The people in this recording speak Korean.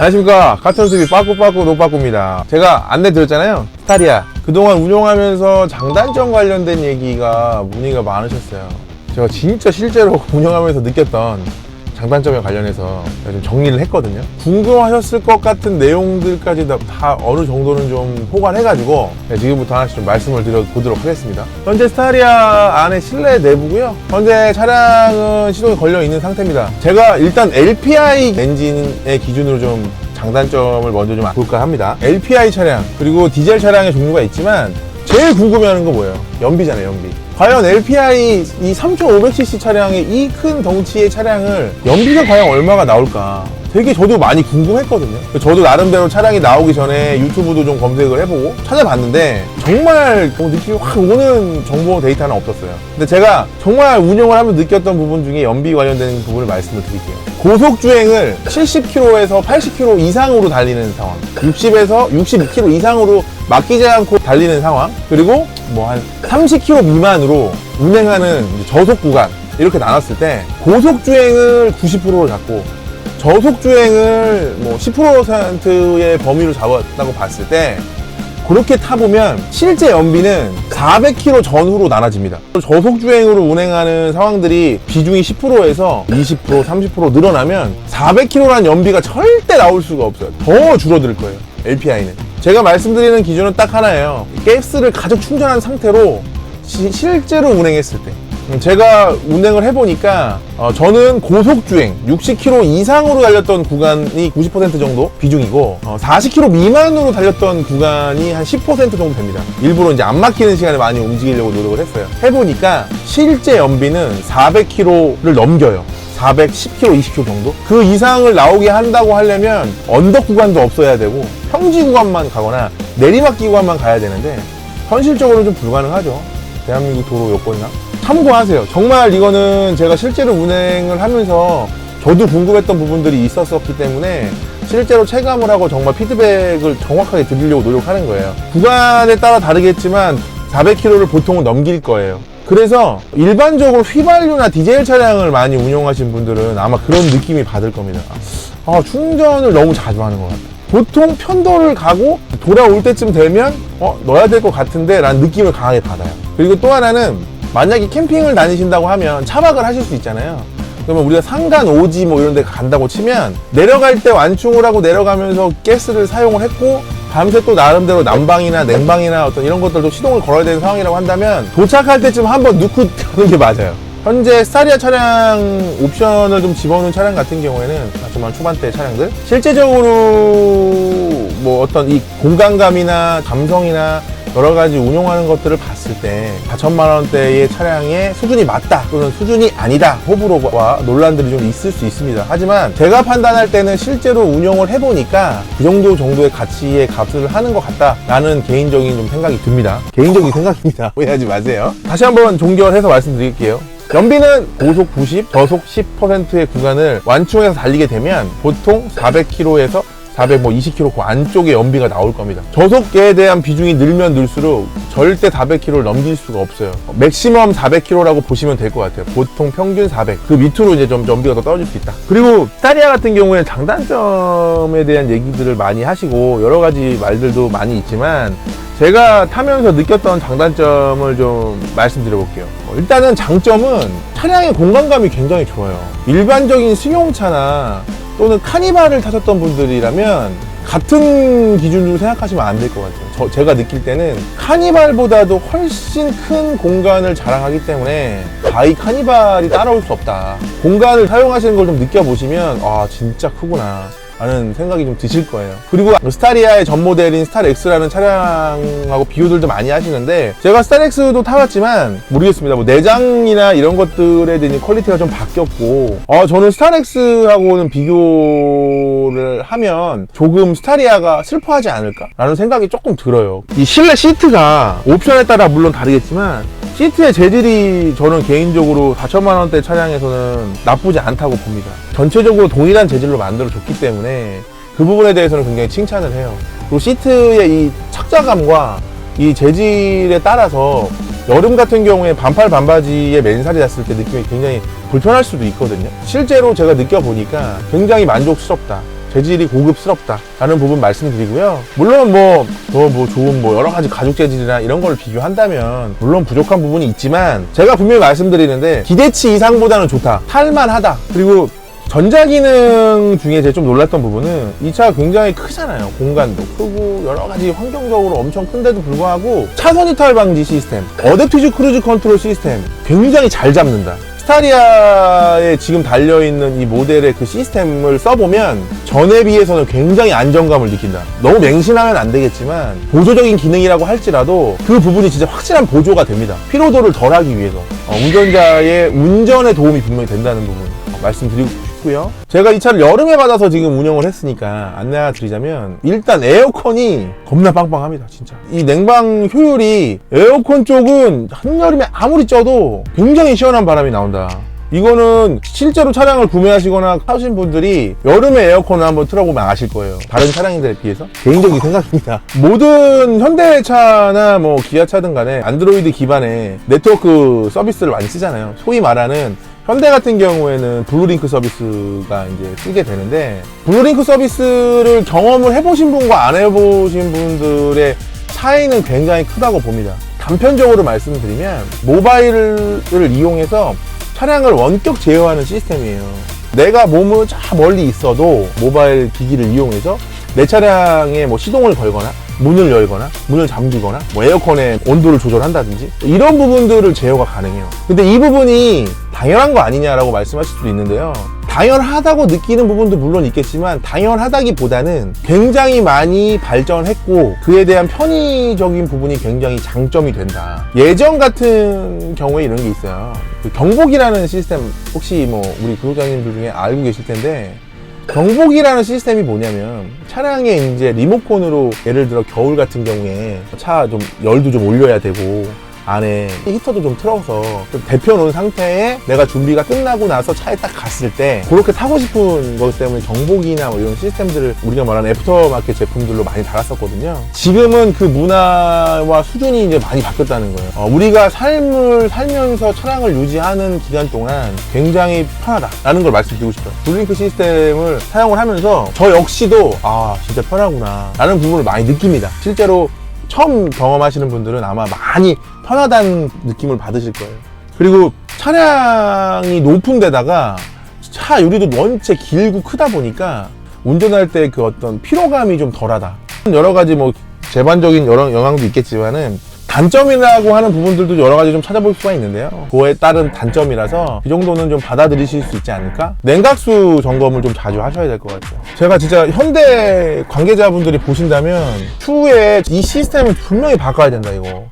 안녕하십니까. 카톤TV 빠꾸빠꾸 노빠꾸입니다. 제가 안내 드렸잖아요. 스타리아. 그동안 운영하면서 장단점 관련된 얘기가 문의가 많으셨어요. 제가 진짜 실제로 운영하면서 느꼈던 장단점에 관련해서 좀 정리를 했거든요. 궁금하셨을 것 같은 내용들까지 다 어느 정도는 좀 포괄해가지고 지금부터 하나씩 좀 말씀을 드려보도록 하겠습니다. 현재 스타리아 안에 실내 내부고요. 현재 차량은 시동이 걸려 있는 상태입니다. 제가 일단 LPI 엔진의 기준으로 좀 장단점을 먼저 좀 볼까 합니다. LPI 차량 그리고 디젤 차량의 종류가 있지만 제일 궁금해하는 거 뭐예요? 연비잖아요, 연비. 과연 LPI 이 3500cc 차량의 이 큰 덩치의 차량을 연비가 과연 얼마가 나올까? 되게 저도 많이 궁금했거든요. 저도 나름대로 차량이 나오기 전에 유튜브도 좀 검색을 해보고 찾아봤는데 정말 느낌이 확 오는 정보 데이터는 없었어요. 근데 제가 정말 운영을 하면서 느꼈던 부분 중에 연비 관련된 부분을 말씀을 드릴게요. 고속주행을 70km에서 80km 이상으로 달리는 상황, 60에서 62km 이상으로 맡기지 않고 달리는 상황, 그리고 뭐 한 30km 미만으로 운행하는 저속 구간 이렇게 나눴을 때 고속주행을 90%로 잡고 저속주행을 뭐 10%의 범위로 잡았다고 봤을 때 그렇게 타보면 실제 연비는 400km 전후로 나눠집니다. 저속주행으로 운행하는 상황들이 비중이 10%에서 20%, 30% 늘어나면 400km라는 연비가 절대 나올 수가 없어요. 더 줄어들 거예요, LPI는. 제가 말씀드리는 기준은 딱 하나예요. 가스를 가득 충전한 상태로 실제로 운행했을 때. 제가 운행을 해보니까 저는 고속주행 60km 이상으로 달렸던 구간이 90% 정도 비중이고 40km 미만으로 달렸던 구간이 한 10% 정도 됩니다. 일부러 이제 안 막히는 시간에 많이 움직이려고 노력을 했어요. 해보니까 실제 연비는 400km를 넘겨요. 410km, 20km 정도? 그 이상을 나오게 한다고 하려면 언덕 구간도 없어야 되고 평지 구간만 가거나 내리막기 구간만 가야 되는데 현실적으로는 좀 불가능하죠. 대한민국 도로 여건이나. 참고하세요. 정말 이거는 제가 실제로 운행을 하면서 저도 궁금했던 부분들이 있었기 때문에 실제로 체감을 하고 정말 피드백을 정확하게 드리려고 노력하는 거예요. 구간에 따라 다르겠지만 400km를 보통은 넘길 거예요. 그래서 일반적으로 휘발유나 디젤 차량을 많이 운용하신 분들은 아마 그런 느낌이 받을 겁니다. 충전을 너무 자주 하는 것 같아요. 보통 편도를 가고 돌아올 때쯤 되면 넣어야 될 것 같은데 라는 느낌을 강하게 받아요. 그리고 또 하나는 만약에 캠핑을 다니신다고 하면 차박을 하실 수 있잖아요. 그러면 우리가 상간 오지 뭐 이런 데 간다고 치면 내려갈 때 완충을 하고 내려가면서 가스를 사용을 했고 밤새 또 나름대로 난방이나 냉방이나 어떤 이런 것들도 시동을 걸어야 되는 상황이라고 한다면 도착할 때쯤 한번 넣고 가는 게 맞아요. 현재 스타리아 차량 옵션을 좀 집어넣은 차량 같은 경우에는 정말 초반대 차량들 실제적으로 뭐 어떤 이 공간감이나 감성이나 여러 가지 운용하는 것들을 봤을 때 4천만 원대의 차량의 수준이 맞다 또는 수준이 아니다 호불호와 논란들이 좀 있을 수 있습니다. 하지만 제가 판단할 때는 실제로 운용을 해보니까 그 정도의 가치의 값을 하는 것 같다라는 개인적인 좀 생각이 듭니다. 개인적인 생각입니다. 오해하지 마세요. 다시 한번 종결해서 말씀드릴게요. 연비는 고속 90, 저속 10%의 구간을 완충해서 달리게 되면 보통 400km에서 420km 그 안쪽에 연비가 나올 겁니다. 저속계에 대한 비중이 늘면 늘수록 절대 400km를 넘길 수가 없어요. 맥시멈 400km라고 보시면 될 것 같아요. 보통 평균 400. 그 밑으로 이제 좀 연비가 더 떨어질 수 있다. 그리고 스타리아 같은 경우에는 장단점에 대한 얘기들을 많이 하시고 여러 가지 말들도 많이 있지만 제가 타면서 느꼈던 장단점을 좀 말씀드려볼게요. 일단은 장점은 차량의 공간감이 굉장히 좋아요. 일반적인 승용차나 또는 카니발을 타셨던 분들이라면 같은 기준으로 생각하시면 안 될 것 같아요. 제가 느낄 때는 카니발보다도 훨씬 큰 공간을 자랑하기 때문에 이 카니발이 따라올 수 없다. 공간을 사용하시는 걸 좀 느껴보시면 진짜 크구나 라는 생각이 좀 드실 거예요. 그리고 스타리아의 전 모델인 스타렉스라는 차량하고 비교들도 많이 하시는데 제가 스타렉스도 타봤지만 모르겠습니다. 뭐 내장이나 이런 것들에 대한 퀄리티가 좀 바뀌었고 저는 스타렉스하고는 비교를 하면 조금 스타리아가 슬퍼하지 않을까 라는 생각이 조금 들어요. 이 실내 시트가 옵션에 따라 물론 다르겠지만 시트의 재질이 저는 개인적으로 4천만 원대 차량에서는 나쁘지 않다고 봅니다. 전체적으로 동일한 재질로 만들어졌기 때문에 그 부분에 대해서는 굉장히 칭찬을 해요. 그리고 시트의 이 착자감과 이 재질에 따라서 여름 같은 경우에 반팔 반바지에 맨살이 닿았을 때 느낌이 굉장히 불편할 수도 있거든요. 실제로 제가 느껴보니까 굉장히 만족스럽다. 재질이 고급스럽다 라는 부분 말씀드리고요. 물론 더 좋은 여러 가지 가죽 재질이나 이런 걸 비교한다면 물론 부족한 부분이 있지만, 제가 분명히 말씀드리는데 기대치 이상보다는 좋다, 탈만하다. 그리고 전자기능 중에 제가 좀 놀랐던 부분은 이 차가 굉장히 크잖아요. 공간도 크고 여러 가지 환경적으로 엄청 큰데도 불구하고 차선 이탈 방지 시스템, 어댑티브 크루즈 컨트롤 시스템 굉장히 잘 잡는다. 스타리아에 지금 달려있는 이 모델의 그 시스템을 써보면 전에 비해서는 굉장히 안정감을 느낀다. 너무 맹신하면 안 되겠지만 보조적인 기능이라고 할지라도 그 부분이 진짜 확실한 보조가 됩니다. 피로도를 덜하기 위해서 운전자의 운전에 도움이 분명히 된다는 부분 말씀드리고 싶고요. 제가 이 차를 여름에 받아서 지금 운영을 했으니까 안내 하나 드리자면, 일단 에어컨이 겁나 빵빵합니다. 진짜 이 냉방 효율이, 에어컨 쪽은 한여름에 아무리 쪄도 굉장히 시원한 바람이 나온다. 이거는 실제로 차량을 구매하시거나 하신 분들이 여름에 에어컨을 한번 틀어보면 아실 거예요. 다른 차량들에 비해서. 개인적인 생각입니다. 모든 현대차나 기아차든 간에 안드로이드 기반의 네트워크 서비스를 많이 쓰잖아요. 소위 말하는 현대 같은 경우에는 블루링크 서비스가 이제 쓰게 되는데, 블루링크 서비스를 경험을 해보신 분과 안 해보신 분들의 차이는 굉장히 크다고 봅니다. 단편적으로 말씀드리면 모바일을 이용해서 차량을 원격 제어하는 시스템이에요. 내가 몸을 저 멀리 있어도 모바일 기기를 이용해서 내 차량에 시동을 걸거나 문을 열거나 문을 잠그거나 에어컨의 온도를 조절한다든지 이런 부분들을 제어가 가능해요. 근데 이 부분이 당연한 거 아니냐라고 말씀하실 수도 있는데요. 당연하다고 느끼는 부분도 물론 있겠지만 당연하다기보다는 굉장히 많이 발전했고 그에 대한 편의적인 부분이 굉장히 장점이 된다. 예전 같은 경우에 이런 게 있어요. 그 경보기라는 시스템, 혹시 우리 구독자님들 중에 알고 계실 텐데, 경보기라는 시스템이 뭐냐면 차량에 이제 리모컨으로, 예를 들어 겨울 같은 경우에 차 좀 열도 좀 올려야 되고 안에 히터도 좀 틀어서 좀 데펴놓은 상태에 내가 준비가 끝나고 나서 차에 딱 갔을 때 그렇게 타고 싶은 것 때문에 경보기나 이런 시스템들을 우리가 말하는 애프터마켓 제품들로 많이 달았었거든요. 지금은 그 문화와 수준이 이제 많이 바뀌었다는 거예요. 우리가 삶을 살면서 차량을 유지하는 기간 동안 굉장히 편하다라는 걸 말씀드리고 싶어요. 블루링크 시스템을 사용을 하면서 저 역시도 진짜 편하구나 라는 부분을 많이 느낍니다. 실제로 처음 경험하시는 분들은 아마 많이 편하다는 느낌을 받으실 거예요. 그리고 차량이 높은 데다가 차 유리도 원체 길고 크다 보니까 운전할 때 그 어떤 피로감이 좀 덜하다. 여러 가지 제반적인 여러 영향도 있겠지만은 단점이라고 하는 부분들도 여러 가지 좀 찾아볼 수가 있는데요. 그거에 따른 단점이라서 이 정도는 좀 받아들이실 수 있지 않을까? 냉각수 점검을 좀 자주 하셔야 될 것 같아요. 제가 진짜 현대 관계자분들이 보신다면 추후에 이 시스템을 분명히 바꿔야 된다, 이거.